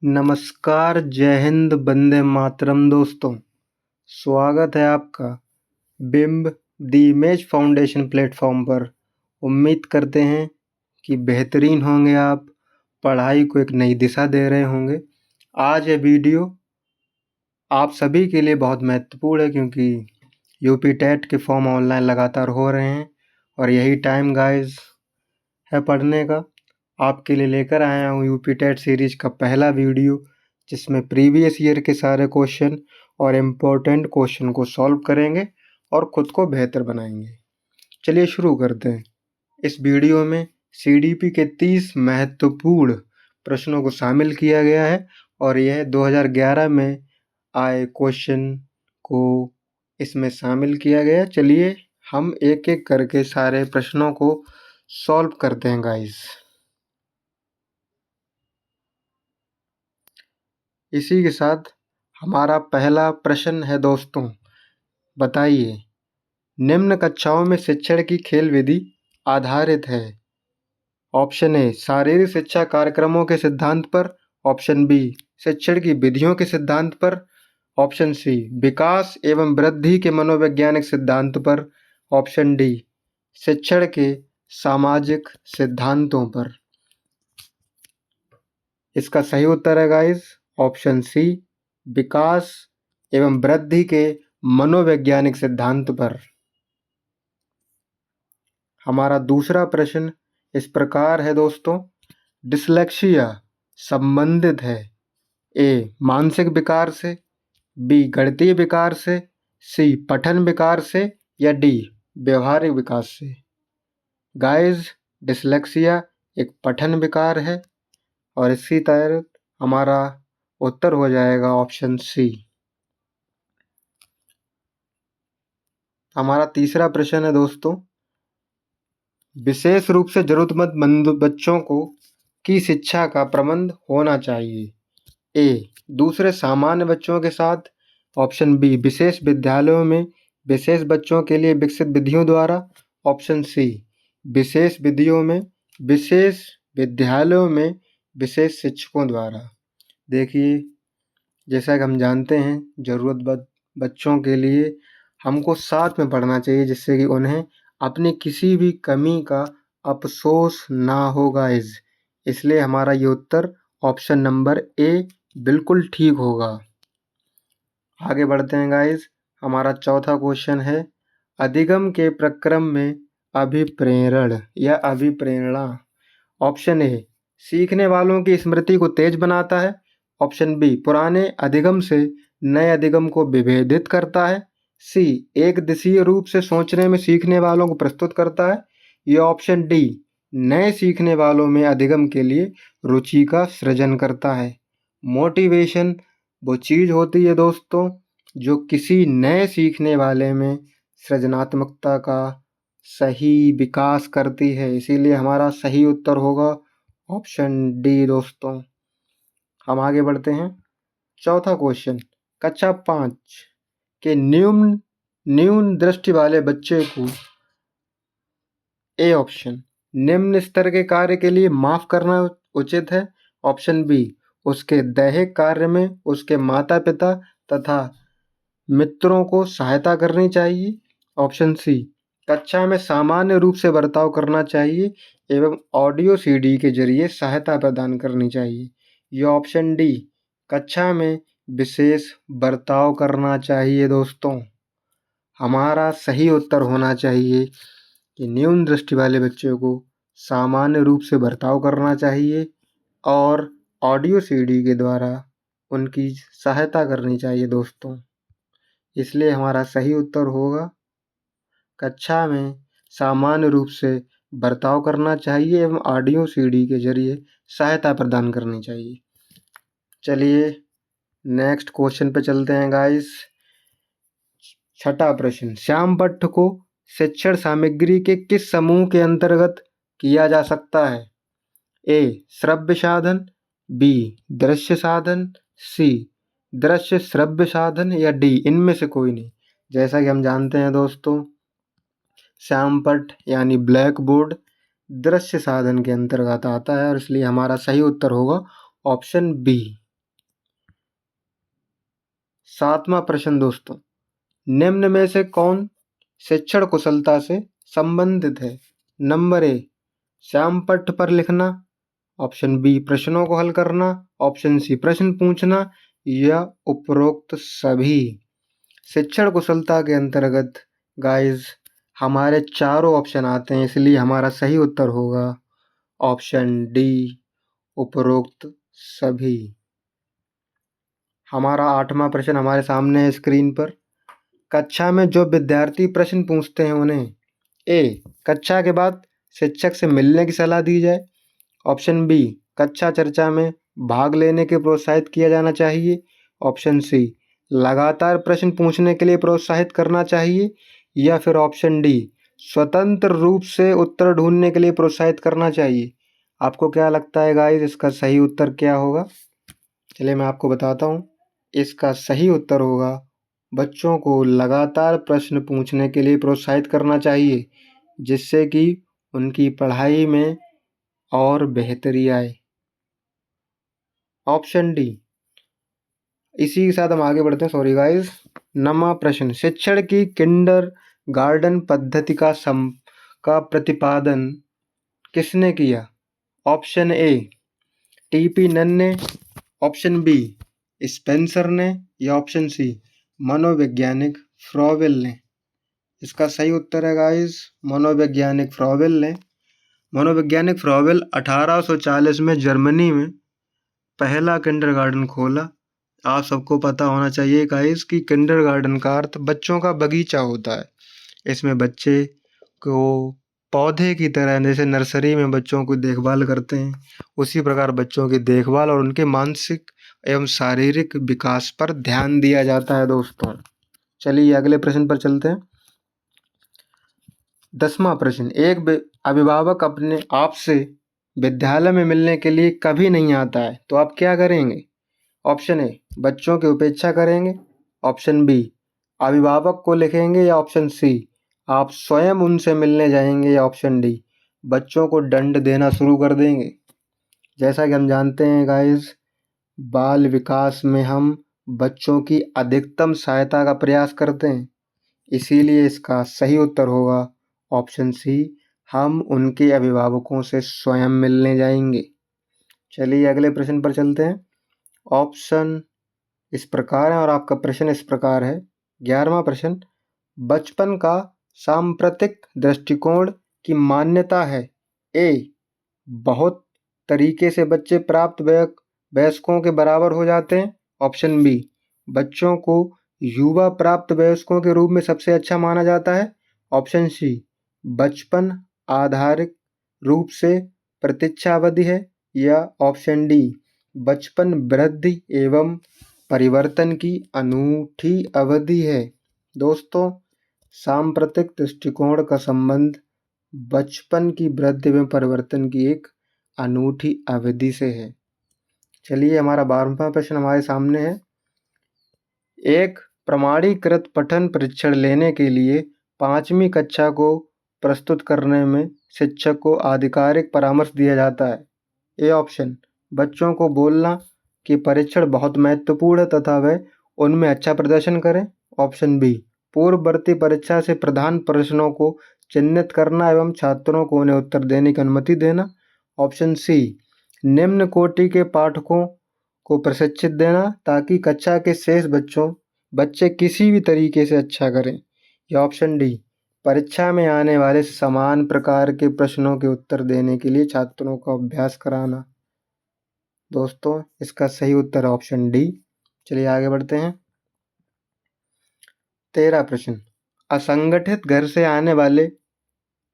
नमस्कार, जय हिंद, वंदे मातरम दोस्तों। स्वागत है आपका बिंब द इमेज फाउंडेशन प्लेटफॉर्म पर। उम्मीद करते हैं कि बेहतरीन होंगे आप, पढ़ाई को एक नई दिशा दे रहे होंगे। आज ये वीडियो आप सभी के लिए बहुत महत्वपूर्ण है क्योंकि यूपी टेट के फॉर्म ऑनलाइन लगातार हो रहे हैं और यही टाइम गाइस है पढ़ने का। आपके लिए लेकर आया हूँ यूपी टेट सीरीज का पहला वीडियो, जिसमें प्रीवियस ईयर के सारे क्वेश्चन और इम्पोर्टेंट क्वेश्चन को सॉल्व करेंगे और खुद को बेहतर बनाएंगे। चलिए शुरू करते हैं। इस वीडियो में सीडीपी के 30 महत्वपूर्ण प्रश्नों को शामिल किया गया है और यह 2011 में आए क्वेश्चन को इसमें शामिल किया गया। चलिए हम एक एक करके सारे प्रश्नों को सॉल्व करते हैं गाइस। इसी के साथ हमारा पहला प्रश्न है दोस्तों, बताइए निम्न कक्षाओं में शिक्षण की खेल विधि आधारित है। ऑप्शन ए शारीरिक शिक्षा कार्यक्रमों के सिद्धांत पर, ऑप्शन बी शिक्षण की विधियों के सिद्धांत पर, ऑप्शन सी विकास एवं वृद्धि के मनोवैज्ञानिक सिद्धांत पर, ऑप्शन डी शिक्षण के सामाजिक सिद्धांतों पर। इसका सही उत्तर है गाइस ऑप्शन सी विकास एवं वृद्धि के मनोवैज्ञानिक सिद्धांत पर। हमारा दूसरा प्रश्न इस प्रकार है दोस्तों, डिसलेक्सिया संबंधित है ए मानसिक विकार से, बी गणितीय विकार से, सी पठन विकार से या डी व्यवहारिक विकास से। गाइस डिसलेक्सिया एक पठन विकार है और इसी तरह हमारा उत्तर हो जाएगा ऑप्शन सी। हमारा तीसरा प्रश्न है दोस्तों, विशेष रूप से जरूरतमंद बच्चों को की शिक्षा का प्रबंध होना चाहिए। ए दूसरे सामान्य बच्चों के साथ, ऑप्शन बी विशेष विद्यालयों में विशेष बच्चों के लिए विकसित विधियों द्वारा, ऑप्शन सी विशेष विधियों में विशेष विद्यालयों में विशेष शिक्षकों द्वारा। देखिए जैसा कि हम जानते हैं ज़रूरतमंद बच्चों के लिए हमको साथ में पढ़ना चाहिए, जिससे कि उन्हें अपनी किसी भी कमी का अफसोस ना हो गाइस। इसलिए हमारा ये उत्तर ऑप्शन नंबर ए बिल्कुल ठीक होगा। आगे बढ़ते हैं गाइस। हमारा चौथा क्वेश्चन है, अधिगम के प्रक्रम में अभिप्रेरण या अभिप्रेरणा। ऑप्शन ए सीखने वालों की स्मृति को तेज बनाता है, ऑप्शन बी पुराने अधिगम से नए अधिगम को विभेदित करता है, सी एक दिशीय रूप से सोचने में सीखने वालों को प्रस्तुत करता है, या ऑप्शन डी नए सीखने वालों में अधिगम के लिए रुचि का सृजन करता है। मोटिवेशन वो चीज़ होती है दोस्तों जो किसी नए सीखने वाले में सृजनात्मकता का सही विकास करती है। इसीलिए हमारा सही उत्तर होगा ऑप्शन डी दोस्तों। हम आगे बढ़ते हैं। चौथा क्वेश्चन, कक्षा 5 के न्यून दृष्टि वाले बच्चे को ए ऑप्शन निम्न स्तर के कार्य के लिए माफ करना उचित है, ऑप्शन बी उसके दैहिक कार्य में उसके माता पिता तथा मित्रों को सहायता करनी चाहिए, ऑप्शन सी कक्षा में सामान्य रूप से बर्ताव करना चाहिए एवं ऑडियो सीडी के जरिए सहायता प्रदान करनी चाहिए, या ऑप्शन डी कक्षा में विशेष बर्ताव करना चाहिए। दोस्तों हमारा सही उत्तर होना चाहिए कि न्यून दृष्टि वाले बच्चों को सामान्य रूप से बर्ताव करना चाहिए और ऑडियो सीडी के द्वारा उनकी सहायता करनी चाहिए दोस्तों। इसलिए हमारा सही उत्तर होगा कक्षा में सामान्य रूप से बर्ताव करना चाहिए एवं ऑडियो सीडी के जरिए सहायता प्रदान करनी चाहिए। चलिए नेक्स्ट क्वेश्चन पे चलते हैं गाइस। छठा प्रश्न, श्याम पट्ट को शिक्षण सामग्री के किस समूह के अंतर्गत किया जा सकता है। ए श्रव्य साधन, बी दृश्य साधन, सी दृश्य श्रव्य साधन या डी इनमें से कोई नहीं। जैसा कि हम जानते हैं दोस्तों श्यामपट्ट यानी ब्लैक बोर्ड दृश्य साधन के अंतर्गत आता है और इसलिए हमारा सही उत्तर होगा ऑप्शन बी। 7वां प्रश्न दोस्तों, निम्न में से कौन शिक्षण कुशलता से संबंधित है? नंबर ए, श्याम पट्ट पर लिखना, ऑप्शन बी, प्रश्नों को हल करना, ऑप्शन सी, प्रश्न पूछना, या उपरोक्त सभी। शिक्षण कुशलता के अंतर्गत गाइस हमारे चारों ऑप्शन आते हैं, इसलिए हमारा सही उत्तर होगा ऑप्शन डी, उपरोक्त सभी। हमारा 8वां प्रश्न हमारे सामने है स्क्रीन पर। कक्षा में जो विद्यार्थी प्रश्न पूछते हैं उन्हें ए, कक्षा के बाद शिक्षक से मिलने की सलाह दी जाए, ऑप्शन बी, कक्षा चर्चा में भाग लेने के प्रोत्साहित किया जाना चाहिए, ऑप्शन सी, लगातार प्रश्न पूछने के लिए प्रोत्साहित करना चाहिए, या फिर ऑप्शन डी, स्वतंत्र रूप से उत्तर ढूंढने के लिए प्रोत्साहित करना चाहिए। आपको क्या लगता है गाइस, इसका सही उत्तर क्या होगा? चलिए मैं आपको बताता हूँ। इसका सही उत्तर होगा बच्चों को लगातार प्रश्न पूछने के लिए प्रोत्साहित करना चाहिए, जिससे कि उनकी पढ़ाई में और बेहतरी आए। Option D. इसी के साथ हम आगे बढ़ते हैं। Sorry guys. 9वां प्रश्न, शिक्षण की किंडर गार्डन पद्धति का प्रतिपादन किसने किया? ऑप्शन ए, टीपी नन ने, ऑप्शन बी, स्पेंसर ने, या ऑप्शन सी, मनोवैज्ञानिक फ्रॉवेल ने। इसका सही उत्तर है गाइस मनोवैज्ञानिक फ्रॉवेल ने। मनोवैज्ञानिक फ्रॉवेल 1840 में जर्मनी में पहला किंडरगार्टन खोला। आप सबको पता होना चाहिए गाइस कि किंडरगार्टन का अर्थ बच्चों का बगीचा होता है। इसमें बच्चे को पौधे की तरह, जैसे नर्सरी में बच्चों की देखभाल करते हैं, उसी प्रकार बच्चों की देखभाल और उनके मानसिक एवं शारीरिक विकास पर ध्यान दिया जाता है दोस्तों। चलिए अगले प्रश्न पर चलते हैं। 10वां प्रश्न, एक अभिभावक अपने आप से विद्यालय में मिलने के लिए कभी नहीं आता है, तो आप क्या करेंगे? ऑप्शन ए, बच्चों की उपेक्षा करेंगे, ऑप्शन बी, अभिभावक को लिखेंगे, या ऑप्शन सी, आप स्वयं उनसे मिलने जाएंगे, या ऑप्शन डी, बच्चों को दंड देना शुरू कर देंगे। जैसा कि हम जानते हैं गाइस, बाल विकास में हम बच्चों की अधिकतम सहायता का प्रयास करते हैं, इसीलिए इसका सही उत्तर होगा ऑप्शन सी, हम उनके अभिभावकों से स्वयं मिलने जाएंगे। चलिए अगले प्रश्न पर चलते हैं। ऑप्शन इस प्रकार है और आपका प्रश्न इस प्रकार है। 11वां प्रश्न, बचपन का सांप्रतिक दृष्टिकोण की मान्यता है। ए, बहुत तरीके से बच्चे प्राप्त वयस्कों के बराबर हो जाते हैं, ऑप्शन बी, बच्चों को युवा प्राप्त वयस्कों के रूप में सबसे अच्छा माना जाता है, ऑप्शन सी, बचपन आधारित रूप से प्रतीक्षा अवधि है, या ऑप्शन डी, बचपन वृद्धि एवं परिवर्तन की अनूठी अवधि है। दोस्तों, सांप्रतिक दृष्टिकोण का संबंध बचपन की वृद्धि एवं परिवर्तन की एक अनूठी अवधि से है। चलिए हमारा 12वां प्रश्न हमारे सामने है। एक प्रमाणीकृत पठन परीक्षण लेने के लिए 5वीं कक्षा को प्रस्तुत करने में शिक्षक को आधिकारिक परामर्श दिया जाता है। ए ऑप्शन, बच्चों को बोलना कि परीक्षण बहुत महत्वपूर्ण है तथा वह उनमें अच्छा प्रदर्शन करें, ऑप्शन बी, पूर्ववर्ती परीक्षा से प्रधान प्रश्नों को चिन्हित करना एवं छात्रों को उन्हें उत्तर देने की अनुमति देना, ऑप्शन सी, निम्न कोटि के पाठकों को प्रशिक्षित देना ताकि कक्षा के शेष बच्चे किसी भी तरीके से अच्छा करें, या ऑप्शन डी, परीक्षा में आने वाले समान प्रकार के प्रश्नों के उत्तर देने के लिए छात्रों को अभ्यास कराना। दोस्तों, इसका सही उत्तर है ऑप्शन डी। चलिए आगे बढ़ते हैं। 13 प्रश्न, असंगठित घर से आने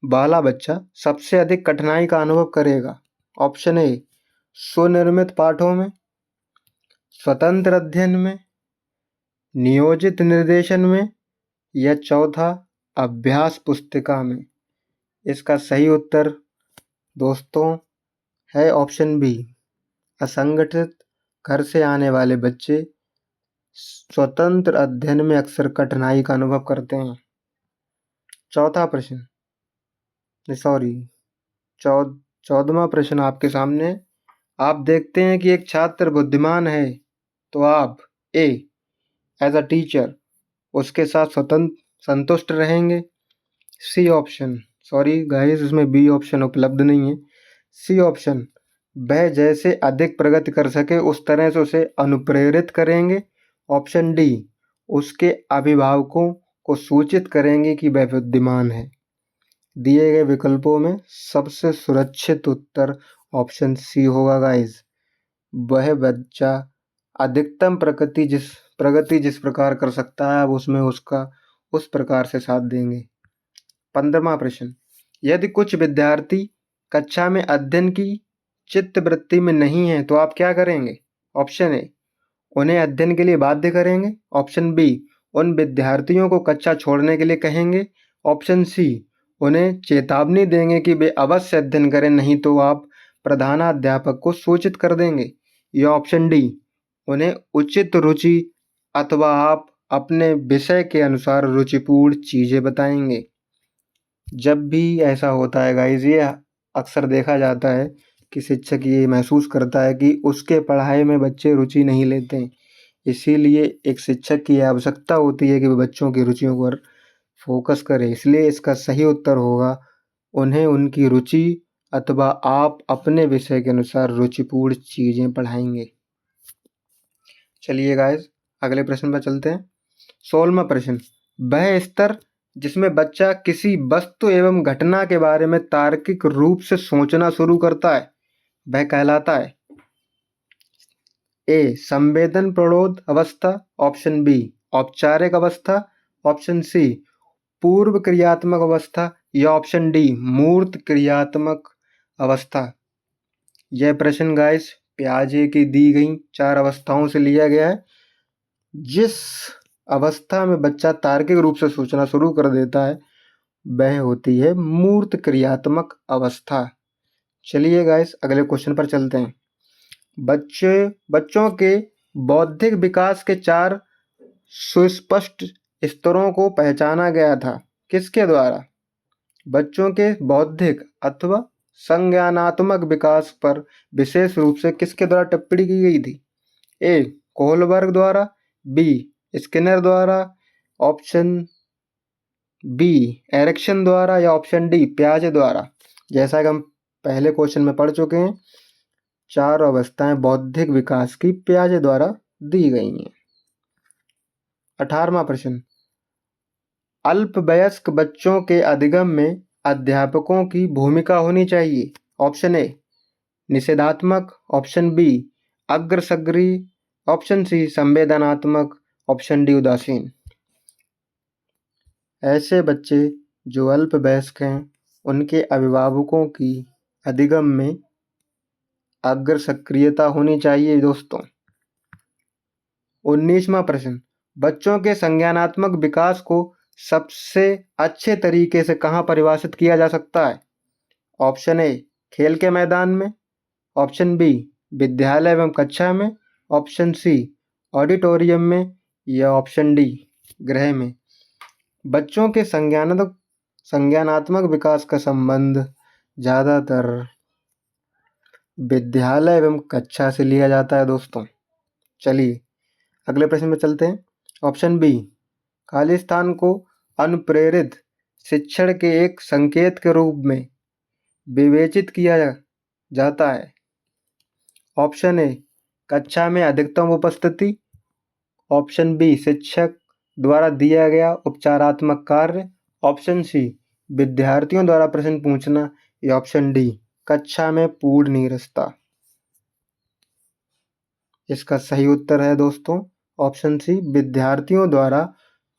वाला बच्चा सबसे अधिक कठिनाई का अनुभव करेगा। ऑप्शन ए, स्वनिर्मित पाठों में, स्वतंत्र अध्ययन में, नियोजित निर्देशन में, या चौथा अभ्यास पुस्तिका में। इसका सही उत्तर दोस्तों है ऑप्शन बी, असंगठित घर से आने वाले बच्चे स्वतंत्र अध्ययन में अक्सर कठिनाई का अनुभव करते हैं। चौथा प्रश्न, सॉरी 14वां प्रश्न आपके सामने। आप देखते हैं कि एक छात्र बुद्धिमान है, तो आप ए, एज अ टीचर उसके साथ स्वतंत्र संतुष्ट रहेंगे। सी ऑप्शन, सॉरी गाइस इसमें बी ऑप्शन उपलब्ध नहीं है। सी ऑप्शन, वह जैसे अधिक प्रगति कर सके उस तरह से उसे अनुप्रेरित करेंगे। ऑप्शन डी, उसके अभिभावकों को सूचित करेंगे कि वह बुद्धिमान है। दिए गए विकल्पों में सबसे सुरक्षित उत्तर ऑप्शन सी होगा गाइस। वह बच्चा अधिकतम प्रगति जिस प्रकार कर सकता है, अब उसमें उसका उस प्रकार से साथ देंगे। 15वां प्रश्न, यदि कुछ विद्यार्थी कक्षा में अध्ययन की चित्तवृत्ति में नहीं है तो आप क्या करेंगे? ऑप्शन ए, उन्हें अध्ययन के लिए बाध्य करेंगे। ऑप्शन बी, उन विद्यार्थियों को कक्षा छोड़ने के लिए कहेंगे। ऑप्शन सी, उन्हें चेतावनी देंगे कि वे अवश्य अध्ययन करें, नहीं तो आप प्रधानाध्यापक को सूचित कर देंगे। या ऑप्शन डी, उन्हें उचित रुचि अथवा आप अपने विषय के अनुसार रुचिपूर्ण चीज़ें बताएंगे। जब भी ऐसा होता है गाइस, ये अक्सर देखा जाता है कि शिक्षक ये महसूस करता है कि उसके पढ़ाई में बच्चे रुचि नहीं लेते हैं, इसीलिए एक शिक्षक की आवश्यकता होती है कि वो बच्चों की रुचियों पर फोकस करे। इसलिए इसका सही उत्तर होगा, उन्हें उनकी रुचि अथवा आप अपने विषय के अनुसार रुचिपूर्ण चीज़ें पढ़ाएंगे। चलिए गाइस अगले प्रश्न पर चलते हैं। 16वां प्रश्न, वह स्तर जिसमें बच्चा किसी वस्तु एवं घटना के बारे में तार्किक रूप से सोचना शुरू करता है वह कहलाता है। ए, संवेदन प्रौढ़ अवस्था। ऑप्शन बी, औपचारिक अवस्था। ऑप्शन सी, पूर्व क्रियात्मक अवस्था। या ऑप्शन डी, मूर्त क्रियात्मक अवस्था। यह प्रश्न गाइस पियाजे की दी गई 4 अवस्थाओं से लिया गया है। जिस अवस्था में बच्चा तार्किक रूप से सोचना शुरू कर देता है वह होती है मूर्त क्रियात्मक अवस्था। चलिए गाइस अगले क्वेश्चन पर चलते हैं। बच्चों के बौद्धिक विकास के 4 सुस्पष्ट स्तरों को पहचाना गया था, किसके द्वारा? बच्चों के बौद्धिक अथवा संज्ञानात्मक विकास पर विशेष रूप से किसके द्वारा टिप्पणी की गई थी? ए, कोहलबर्ग द्वारा। बी, स्किनर द्वारा। ऑप्शन बी, एरिक्सन द्वारा। या ऑप्शन डी, पियाजे द्वारा। जैसा कि हम पहले क्वेश्चन में पढ़ चुके हैं, 4 अवस्थाएं बौद्धिक विकास की पियाजे द्वारा दी गई हैं। 18वां प्रश्न, अल्पवयस्क बच्चों के अधिगम में अध्यापकों की भूमिका होनी चाहिए। ऑप्शन ए, निषेधात्मक। ऑप्शन बी, अग्रसग्री। ऑप्शन सी, संवेदनात्मक। ऑप्शन डी, उदासीन। ऐसे बच्चे जो अल्पवयस्क हैं उनके अभिभावकों की अधिगम में अग्र सक्रियता होनी चाहिए दोस्तों। 19वां प्रश्न, बच्चों के संज्ञानात्मक विकास को सबसे अच्छे तरीके से कहाँ परिभाषित किया जा सकता है? ऑप्शन ए, खेल के मैदान में। ऑप्शन बी, विद्यालय एवं कक्षा में। ऑप्शन सी, ऑडिटोरियम में। या ऑप्शन डी, गृह में। बच्चों के संज्ञानात्मक विकास का संबंध ज़्यादातर विद्यालय एवं कक्षा से लिया जाता है दोस्तों। चलिए अगले प्रश्न में चलते हैं। ऑप्शन बी, खाली स्थान को अनुप्रेरित शिक्षण के एक संकेत के रूप में विवेचित किया जाता है। ऑप्शन ए, कक्षा में अधिकतम उपस्थिति। ऑप्शन बी, शिक्षक द्वारा दिया गया उपचारात्मक कार्य। ऑप्शन सी, विद्यार्थियों द्वारा प्रश्न पूछना। या ऑप्शन डी, कक्षा में पूर्ण नीरसता। इसका सही उत्तर है दोस्तों ऑप्शन सी, विद्यार्थियों द्वारा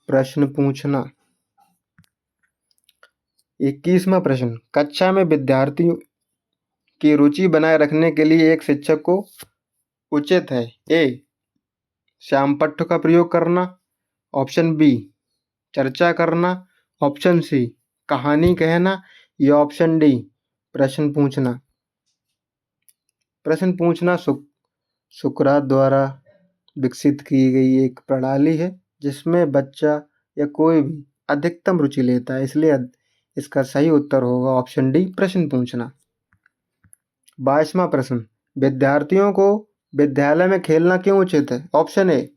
प्रश्न पूछना। 21वां प्रश्न, कक्षा में विद्यार्थियों की रुचि बनाए रखने के लिए एक शिक्षक को उचित है। ए, श्यामपट्ट का प्रयोग करना। ऑप्शन बी, चर्चा करना। ऑप्शन सी, कहानी कहना। या ऑप्शन डी, प्रश्न पूछना। प्रश्न पूछना सुकरात द्वारा विकसित की गई एक प्रणाली है जिसमें बच्चा या कोई भी अधिकतम रुचि लेता है, इसलिए इसका सही उत्तर होगा ऑप्शन डी, प्रश्न पूछना। 22वां प्रश्न, विद्यार्थियों को विद्यालय में खेलना क्यों उचित है? ऑप्शन ए,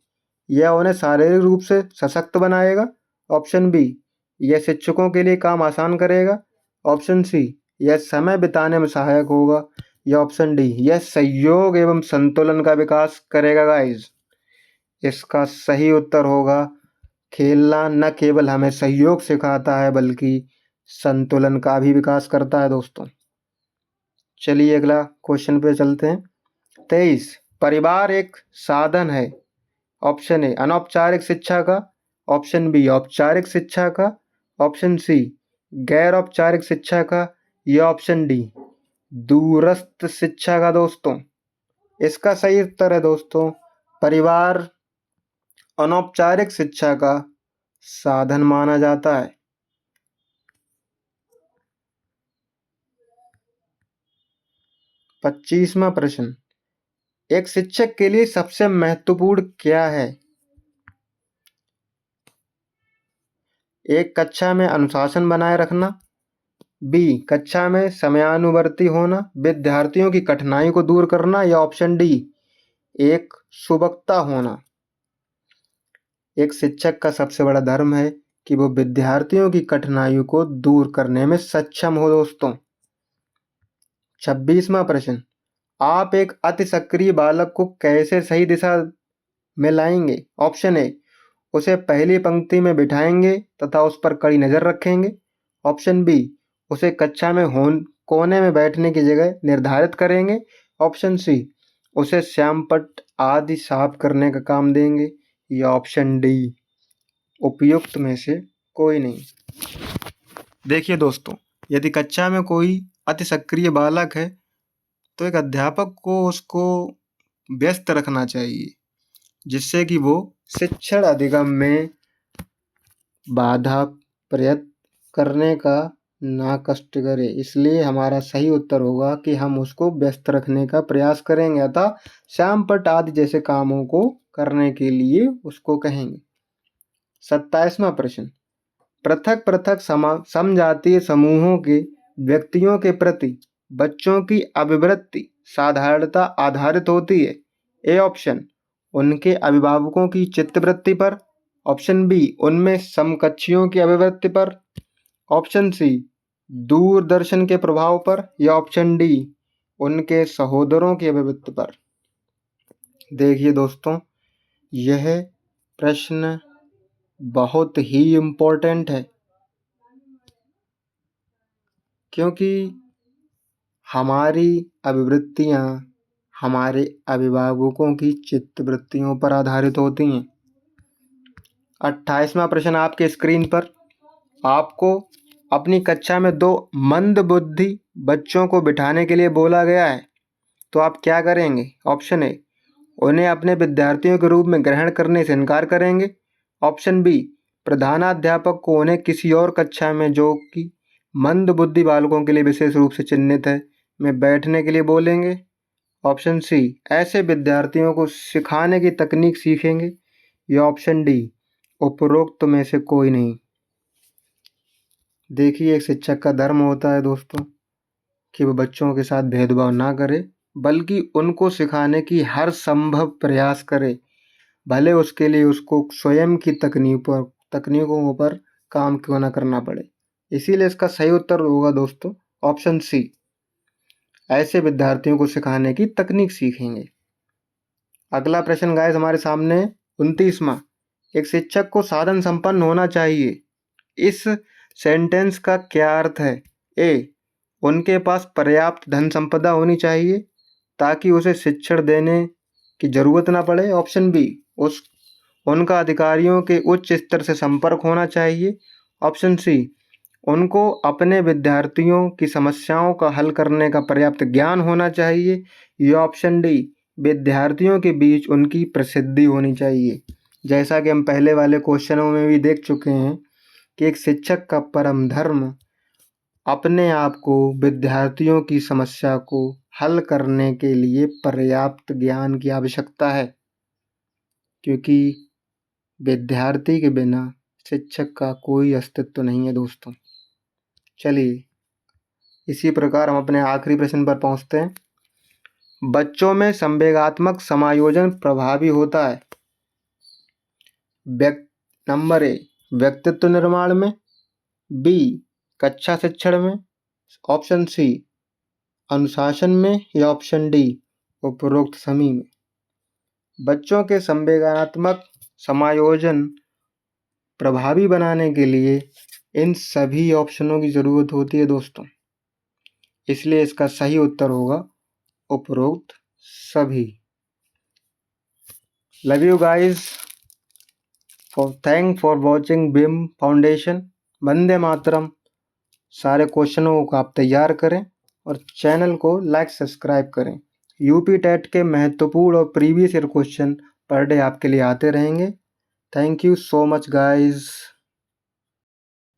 यह उन्हें शारीरिक रूप से सशक्त बनाएगा। ऑप्शन बी, यह शिक्षकों के लिए काम आसान करेगा। ऑप्शन सी, यह समय बिताने में सहायक होगा। या ऑप्शन डी, यह सहयोग एवं संतुलन का विकास करेगा गाइस। इसका सही उत्तर होगा, खेलना न केवल हमें सहयोग सिखाता है बल्कि संतुलन का भी विकास करता है दोस्तों। चलिए अगला क्वेश्चन पे चलते हैं। 23, परिवार एक साधन है। ऑप्शन ए, अनौपचारिक शिक्षा का। ऑप्शन बी, औपचारिक शिक्षा का। ऑप्शन सी, गैर औपचारिक शिक्षा का। या ऑप्शन डी, दूरस्थ शिक्षा का दोस्तों। इसका सही उत्तर है दोस्तों, परिवार अनौपचारिक शिक्षा का साधन माना जाता है। 25वां प्रश्न, एक शिक्षक के लिए सबसे महत्वपूर्ण क्या है? एक, कक्षा में अनुशासन बनाए रखना। बी, कक्षा में समयानुवर्ती होना, विद्यार्थियों की कठिनाई को दूर करना। या ऑप्शन डी, एक, सुबक्ता होना। एक शिक्षक का सबसे बड़ा धर्म है कि वो विद्यार्थियों की कठिनाइयों को दूर करने में सक्षम हो दोस्तों। 26वां प्रश्न, आप एक अति सक्रिय बालक को कैसे सही दिशा में लाएंगे? ऑप्शन ए, उसे पहली पंक्ति में बिठाएंगे तथा उस पर कड़ी नजर रखेंगे। ऑप्शन बी, उसे कक्षा में कोने में बैठने की जगह निर्धारित करेंगे। ऑप्शन सी, उसे श्यामपट्ट आदि साफ करने का काम देंगे। या ऑप्शन डी, उपयुक्त में से कोई नहीं। देखिए दोस्तों, यदि कक्षा में कोई अति सक्रिय बालक है तो एक अध्यापक को उसको व्यस्त रखना चाहिए, जिससे कि वो शिक्षण अधिगम में बाधा प्रयत्न करने का ना कष्ट करे। इसलिए हमारा सही उत्तर होगा कि हम उसको व्यस्त रखने का प्रयास करेंगे अतः श्यामपट्ट आदि जैसे कामों को करने के लिए उसको कहेंगे। 27वां प्रश्न, पृथक पृथक समजातीय समूहों के व्यक्तियों के प्रति बच्चों की अभिवृत्ति साधारणता आधारित होती है। ए ऑप्शन, उनके अभिभावकों की चित्तवृत्ति पर। ऑप्शन बी, उनमें समकक्षियों की अभिवृत्ति पर। ऑप्शन सी, दूरदर्शन के प्रभाव पर। या ऑप्शन डी, उनके सहोदरों की अभिवृत्ति पर। देखिए दोस्तों, यह प्रश्न बहुत ही इम्पोर्टेंट है, क्योंकि हमारी अभिवृत्तियाँ हमारे अभिभावकों की चित्तवृत्तियों पर आधारित होती हैं। 28वां प्रश्न आपके स्क्रीन पर, आपको अपनी कक्षा में 2 मंदबुद्धि बच्चों को बिठाने के लिए बोला गया है, तो आप क्या करेंगे? ऑप्शन ए, उन्हें अपने विद्यार्थियों के रूप में ग्रहण करने से इनकार करेंगे। ऑप्शन बी, प्रधानाध्यापक को उन्हें किसी और कक्षा में जो कि मंदबुद्धि बालकों के लिए विशेष रूप से चिन्हित है में बैठने के लिए बोलेंगे। ऑप्शन सी, ऐसे विद्यार्थियों को सिखाने की तकनीक सीखेंगे। या ऑप्शन डी, उपरोक्त में से कोई नहीं। देखिए, एक शिक्षक का धर्म होता है दोस्तों कि वह बच्चों के साथ भेदभाव ना करे, बल्कि उनको सिखाने की हर संभव प्रयास करे, भले उसके लिए उसको स्वयं की तकनीकों पर काम क्यों ना करना पड़े। इसीलिए इसका सही उत्तर होगा दोस्तों ऑप्शन सी, ऐसे विद्यार्थियों को सिखाने की तकनीक सीखेंगे। अगला प्रश्न गाइस हमारे सामने 29वां, एक शिक्षक को साधन संपन्न होना चाहिए। इस सेंटेंस का क्या अर्थ है? ए, उनके पास पर्याप्त धन संपदा होनी चाहिए ताकि उसे शिक्षण देने की जरूरत ना पड़े। ऑप्शन बी, उनका अधिकारियों के उच्च स्तर से संपर्क होना चाहिए। ऑप्शन सी, उनको अपने विद्यार्थियों की समस्याओं का हल करने का पर्याप्त ज्ञान होना चाहिए। या ऑप्शन डी, विद्यार्थियों के बीच उनकी प्रसिद्धि होनी चाहिए। जैसा कि हम पहले वाले क्वेश्चनों में भी देख चुके हैं कि एक शिक्षक का परम धर्म अपने आप को विद्यार्थियों की समस्या को हल करने के लिए पर्याप्त ज्ञान की आवश्यकता है, क्योंकि विद्यार्थी के बिना शिक्षक का कोई अस्तित्व नहीं है दोस्तों। चलिए, इसी प्रकार हम अपने आखिरी प्रश्न पर पहुंचते हैं। बच्चों में संवेगात्मक समायोजन प्रभावी होता है। नंबर ए व्यक्तित्व निर्माण में, बी कक्षा शिक्षण में, ऑप्शन सी अनुशासन में या ऑप्शन डी उपरोक्त सभी में। बच्चों के संवेदनात्मक समायोजन प्रभावी बनाने के लिए इन सभी ऑप्शनों की ज़रूरत होती है दोस्तों, इसलिए इसका सही उत्तर होगा उपरोक्त सभी। Love you guys, thank for watching beam foundation. Vande Mataram. सारे क्वेश्चनों को आप तैयार करें और चैनल को लाइक सब्सक्राइब करें। यूपी टेट के महत्वपूर्ण और previous year question per day आपके लिए आते रहेंगे। Thank you so much guys.